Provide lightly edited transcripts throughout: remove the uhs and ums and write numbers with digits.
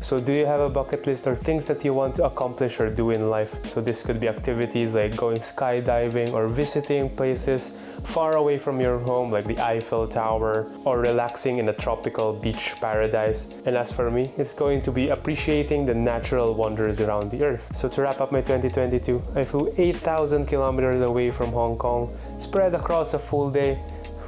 So do you have a bucket list or things that you want to accomplish or do in life? So this could be activities like going skydiving or visiting places far away from your home like the Eiffel Tower, or relaxing in a tropical beach paradise. And as for me, it's going to be appreciating the natural wonders around the earth. So to wrap up my 2022, I flew 8,000 kilometers away from Hong Kong, spread across a full day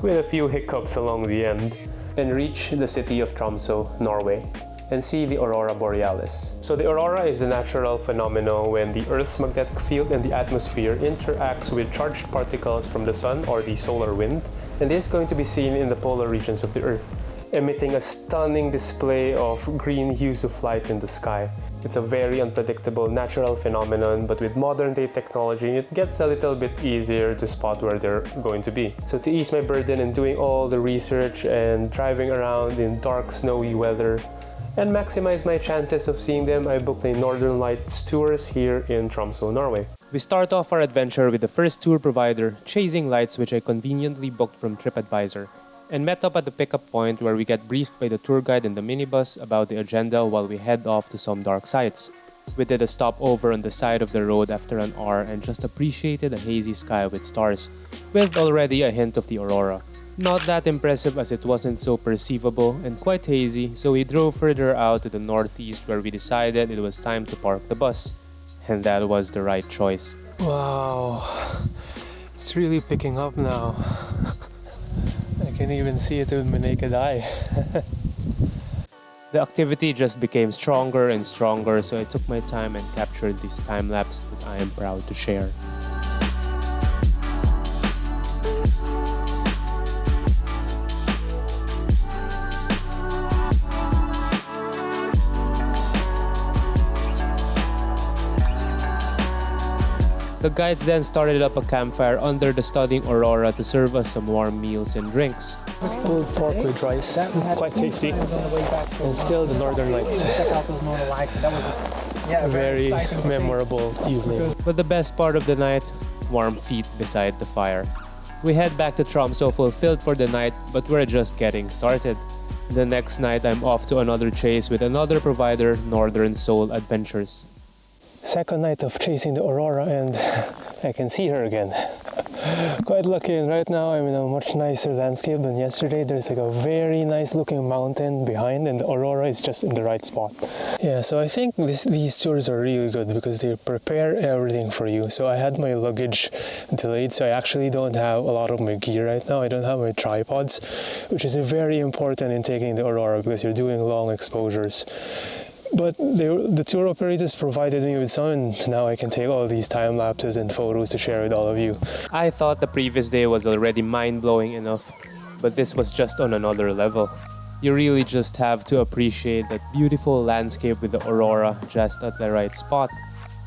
with a few hiccups along the end, and reached the city of Tromso, Norway, and see the aurora borealis. So the aurora is a natural phenomenon when the Earth's magnetic field and the atmosphere interacts with charged particles from the sun or the solar wind, and this is going to be seen in the polar regions of the Earth, emitting a stunning display of green hues of light in the sky. It's a very unpredictable natural phenomenon, but with modern day technology, it gets a little bit easier to spot where they're going to be. So to ease my burden in doing all the research and driving around in dark, snowy weather, and maximize my chances of seeing them, I booked a Northern Lights tours here in Tromso, Norway. We start off our adventure with the first tour provider, Chasing Lights, which I conveniently booked from TripAdvisor, and met up at the pickup point where we get briefed by the tour guide in the minibus about the agenda while we head off to some dark sites. We did a stopover on the side of the road after an hour and just appreciated a hazy sky with stars, with already a hint of the aurora. Not that impressive as it wasn't so perceivable and quite hazy, so we drove further out to the northeast where we decided it was time to park the bus. And that was the right choice. Wow, it's really picking up now. I can even see it with my naked eye. The activity just became stronger and stronger, so I took my time and captured this time lapse that I am proud to share. The guides then started up a campfire under the stunning aurora to serve us some warm meals and drinks. Pulled pork with rice, quite tasty, and still the Northern Lights. Very memorable evening. But the best part of the night, warm feet beside the fire. We head back to Tromso fulfilled for the night, but we're just getting started. The next night I'm off to another chase with another provider, Northern Soul Adventures. Second night of chasing the aurora, and I can see her again. Quite lucky, and right now I'm in a much nicer landscape than yesterday. There's like a very nice looking mountain behind, and the aurora is just in the right spot. Yeah, so I think these tours are really good because they prepare everything for you. So I had my luggage delayed, so I actually don't have a lot of my gear right now. I don't have my tripods, which is very important in taking the aurora because you're doing long exposures. But the tour operators provided me with some, and now I can take all these time lapses and photos to share with all of you. I thought the previous day was already mind-blowing enough, but this was just on another level. You really just have to appreciate that beautiful landscape with the aurora just at the right spot.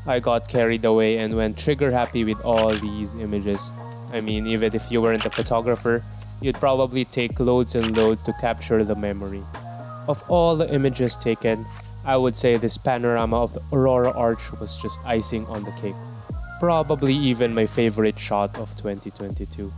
I got carried away and went trigger happy with all these images. I mean, even if you weren't a photographer, you'd probably take loads and loads to capture the memory. Of all the images taken, I would say this panorama of the Aurora Arch was just icing on the cake. Probably even my favorite shot of 2022.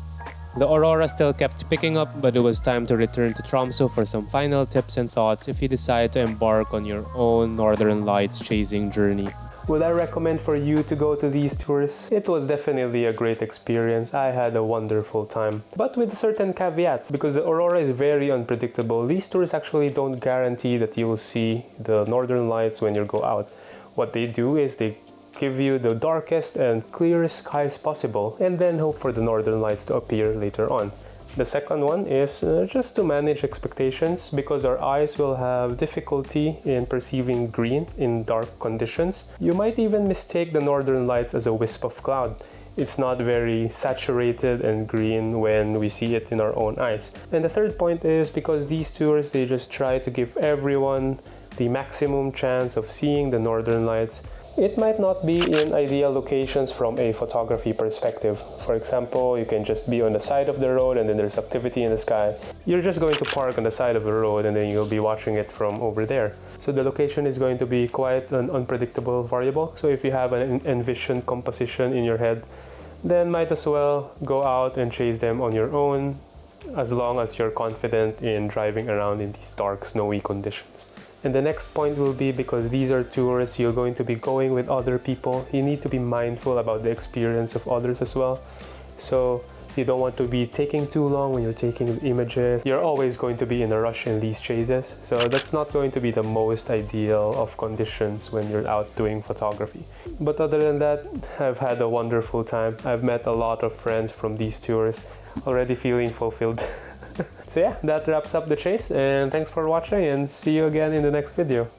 The aurora still kept picking up, but it was time to return to Tromso for some final tips and thoughts if you decide to embark on your own Northern Lights chasing journey. Would I recommend for you to go to these tours? It was definitely a great experience. I had a wonderful time. But with certain caveats, because the aurora is very unpredictable, these tours actually don't guarantee that you will see the Northern Lights when you go out. What they do is they give you the darkest and clearest skies possible, and then hope for the Northern Lights to appear later on. The second one is just to manage expectations, because our eyes will have difficulty in perceiving green in dark conditions. You might even mistake the Northern Lights as a wisp of cloud. It's not very saturated and green when we see it in our own eyes. And the third point is because these tours, they just try to give everyone the maximum chance of seeing the Northern Lights. It might not be in ideal locations from a photography perspective. For example, you can just be on the side of the road and then there's activity in the sky. You're just going to park on the side of the road and then you'll be watching it from over there. So the location is going to be quite an unpredictable variable. So if you have an envisioned composition in your head, then might as well go out and chase them on your own, as long as you're confident in driving around in these dark, snowy conditions. And the next point will be, because these are tours, you're going to be going with other people, you need to be mindful about the experience of others as well. So you don't want to be taking too long when you're taking images. You're always going to be in a rush in these chases, so that's not going to be the most ideal of conditions when you're out doing photography. But other than that, I've had a wonderful time. I've met a lot of friends from these tours, already feeling fulfilled. So yeah, that wraps up the chase, and thanks for watching, and see you again in the next video.